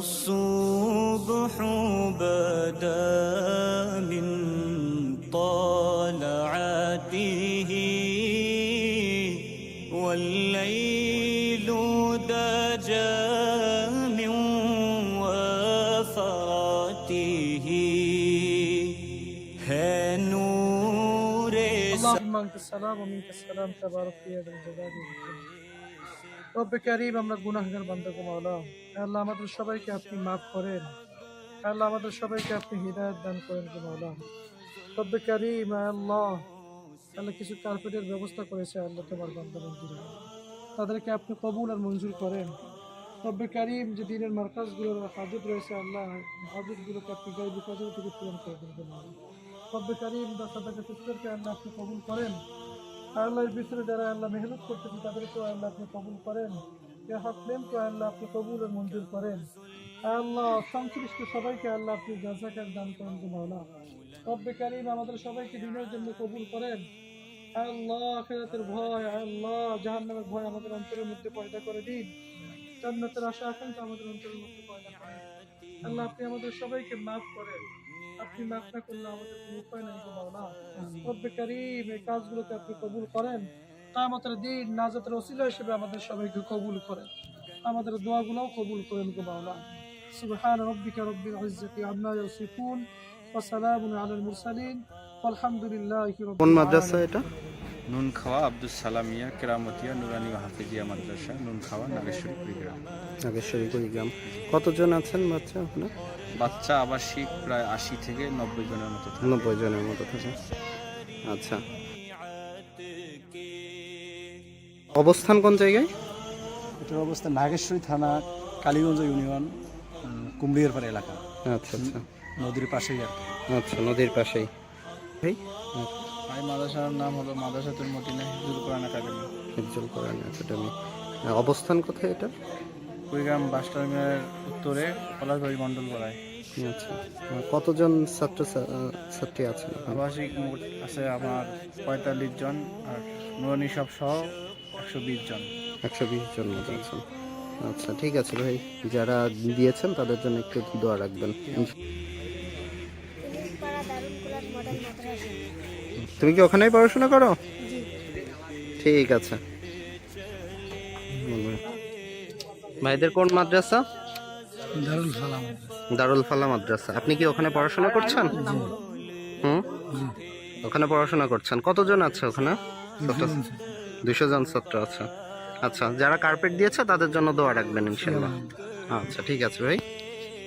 الصبح بدا من طلعته والليل دجى من وفراته هنور اللهم انت السلام ومنك السلام تبارك يا ذا الجلال والإكرام। রব্বে কারীম, আমরা গুনাহগার বান্দা গো মাওলা, আল্লাহ আমাদের সবাইকে আপনি মাফ করেন। আল্লাহ আমাদের সবাইকে আপনি হিদায়াত দান করেন গো মাওলা। রব্বে কারীম, আল্লাহ আল্লাহ কিছু কার্পেটের ব্যবস্থা করেছে আল্লাহ তোমার বান্দা বান্দীরা, তাদেরকে আপনি কবুল আর মঞ্জুর করেন। রব্বে কারীম, যে দিনের মার্কাজগুলোর হাজত রয়েছে আল্লাহ, হাজতগুলোকে আপনি গায়বী কাজের থেকে পূরণ করে দেন গো মাওলা। রব্বে কারীম, দাসাদাকে সিস্টারকে আল্লাহ আপনি কবুল করেন। আল্লাহর ভিতরে যারা আল্লাহ মেহনত করতেছে তাদেরকেও আল্লাহ আপনি কবুল করেন। হাসলেনকে আল্লাহ আপনি কবুল ও মঞ্জুর করেন। আল্লাহ সংশ্লিষ্ট সবাইকে আল্লাহ আপনি জাযাকাত দান করেন গো মাওলা। রব্বে কারীম, আমাদের সবাইকে দিনের জন্য কবুল করেন। আল্লাহ আখিরাতের ভয়, আল্লাহ জাহান্নামের ভয় আমাদের অন্তরের মধ্যে পয়দা করে দিন। জান্নাতের আশা আকাঙ্ক্ষা আমাদের অন্তরের মধ্যে পয়দা করেন। আল্লাহ আপনি আমাদের সবাইকে মাফ করেন। আপনি মাফ না করলে আমাদের কোনো উপায় নাই গো মাওলা। রব্বে কারীম, এই কাজগুলোকে আপনি কবুল করেন। কিয়ামতের দিন নাজাতের ওসিলা হিসেবে আমাদের সবাইকে কবুল করেন। আমাদের দোয়াগুলোও কবুল করেন গো মাওলা। সুবহান রাব্বিকা রাব্বিল ইজ্জাতি আম্মা ইয়াসিফুন ওয়া সালামুন আলাল মুরসালিন ওয়ালহামদুলিল্লাহি রাব্বিল কোন আলামিন। মাদ্রাসা এটা? নুন খাওয়া আব্দুল সালামিয়া কেরামতিয়া নুরানি হাফিজিয়া মাদ্রাসা, নুন খাওয়া নাগেশ্বরী কুড়িগ্রাম। নাগেশ্বরী কুড়িগ্রাম। কতজন আছেন বাচ্চা ওখানে? বাচ্চা আবাসিক প্রায় 80 থেকে 90 জনের মতো থাকে। 90 জনের মতো থাকে। আচ্ছা, অবস্থান কোন জায়গায়? এটার অবস্থা নাগেশ্বরী থানা, কালীগঞ্জ ইউনিয়ন, কুমড়িয়ারপাড়া এলাকা। আচ্ছা আচ্ছা নদীর পাশেই আর কি। আচ্ছা, নদীর পাশেই। এই মাদ্রাসার নাম হলো মাদ্রাসাতুল মদিনা হিফজুল কোরআন একাডেমি। হিফজুল কোরআন একাডেমি। অবস্থান কোথায় এটা? কুড়িগ্রাম বাস টার্মিনালের উত্তরে পলাশবাড়ি মণ্ডল পাড়ায়। আচ্ছা, কতজন ছাত্রী আছেন? আবাসিক মোট আছে আমার 45 জন, আর নুরানি সব সহ 120 জন। 120 জন মতো আছেন। আচ্ছা, ঠিক আছে ভাই, যারা দিয়েছেন তাদের জন্য একটু দোয়া রাখবেন। তুমি কি ওখানেই পড়াশোনা করো? ঠিক আছে। ভাইদের কোন মাদ্রাসা? দারুল ফালা মাদ্রাসা। আপনি কি ওখানে পড়াশোনা করছেন? ওখানে পড়াশোনা করছেন। কতজন আছে ওখানে? 200 জন ছাত্র আছে। আচ্ছা, যারা কার্পেট দিয়েছে তাদের জন্য দোয়া রাখবেন ইনশাআল্লাহ। আচ্ছা, ঠিক আছে ভাই,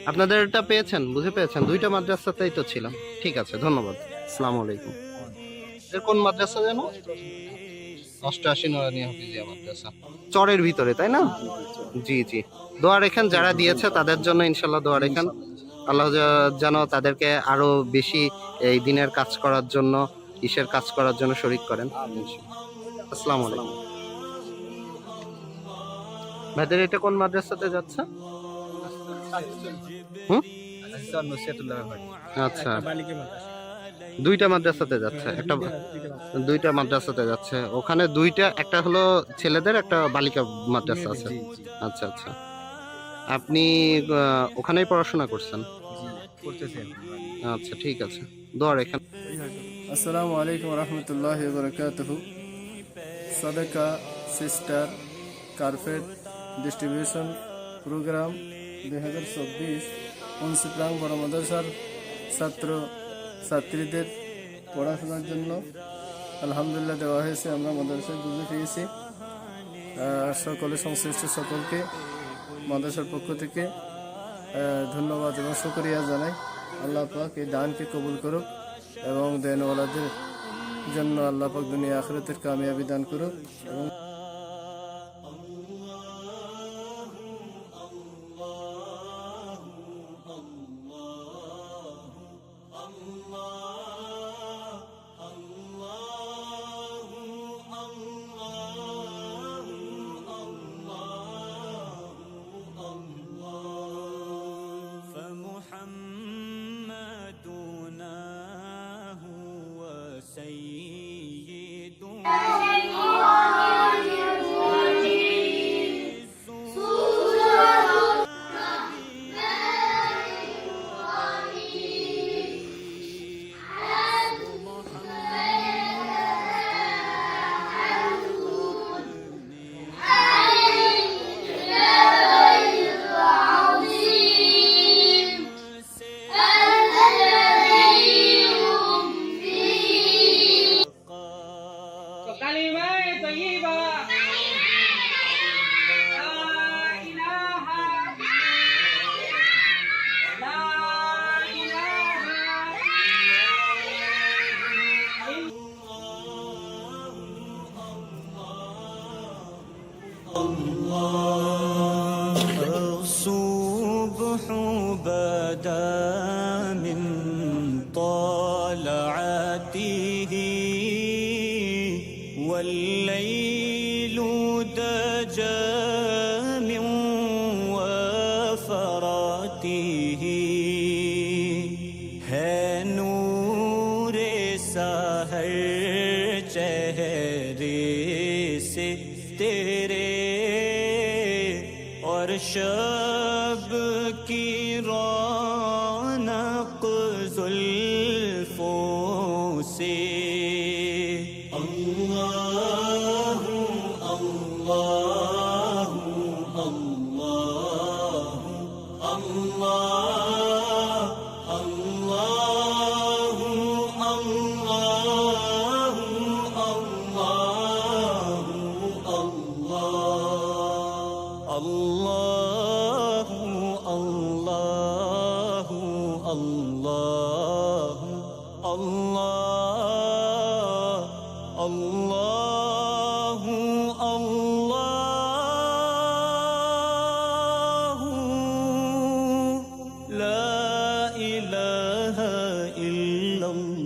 আপনাদের এটা পেয়েছেন, বুঝে পেয়েছেন। 2টা মাদ্রাসাতেই তো ছিল। ঠিক আছে, ধন্যবাদ। আসসালামু আলাইকুম। এর কোন মাদ্রাসা যেন? 88 নুরানি হাফিজিয়া মাদ্রাসা, চরের ভিতরে, তাই না? জি জি, দোয়া রেখেন যারা দিয়েছে তাদের জন্য ইনশাআল্লাহ। দোয়া রেখেন আল্লাহ যেন তাদেরকে আরো বেশি এই দিনের কাজ করার জন্য, ঈশের কাজ করার জন্য শরীক করেন। আসসালামু আলাইকুম। ভাইদের এটা কোন মাদ্রাসাতে যাচ্ছে? আচ্ছা, 2টা মাদ্রাসাতে যাচ্ছে। একটা 2টা মাদ্রাসাতে যাচ্ছে। ওখানে 2টা, একটা হলো ছেলেদের, একটা বালিকা মাদ্রাসা আছে। আচ্ছা আচ্ছা, আপনি ওখানেই পড়াশোনা করছেন? আচ্ছা, ঠিক আছে, দোয়া রেখেন। আসসালামু আলাইকুম রহমতুল্লাহি ওয়া বারাকাতুহু। সাদাকা সিস্টার কার্পেট ডিস্ট্রিবিউশন প্রোগ্রাম 2024 মুন্সিপ্রাং বড় মাদ্রাসার ছাত্র ছাত্রীদের পড়াশোনার জন্য আলহামদুলিল্লাহ দেওয়া হয়েছে। আমরা মাদ্রাসায় বুঝে পেয়েছি। সকলে সংশ্লিষ্ট সকলকে মাদ্রাসার পক্ষ থেকে ধন্যবাদ এবং শুকরিয়া জানাই। আল্লাহ পাক এই দানকে কবুল করুক। এবং দেনওয়ালাদের জন্য আল্লাহ পাক দুনিয়া আখিরাতের কামিয়াবি দান করুক। এবং فمحمدنا هو سيدنا الصبح بدا من طلعته والليل دجى من وفراته है नूर सहर चेहरे से तेरे और शब की रौनक जुल्फों से अल्लाह अल्लाह अल्लाह अल्लाह अल्लाह अल्लाह अल्लाह अल्लाह अल्लाह अल्लाह अल्लाह अल्लाह ला इलाहा इल्लल्लाह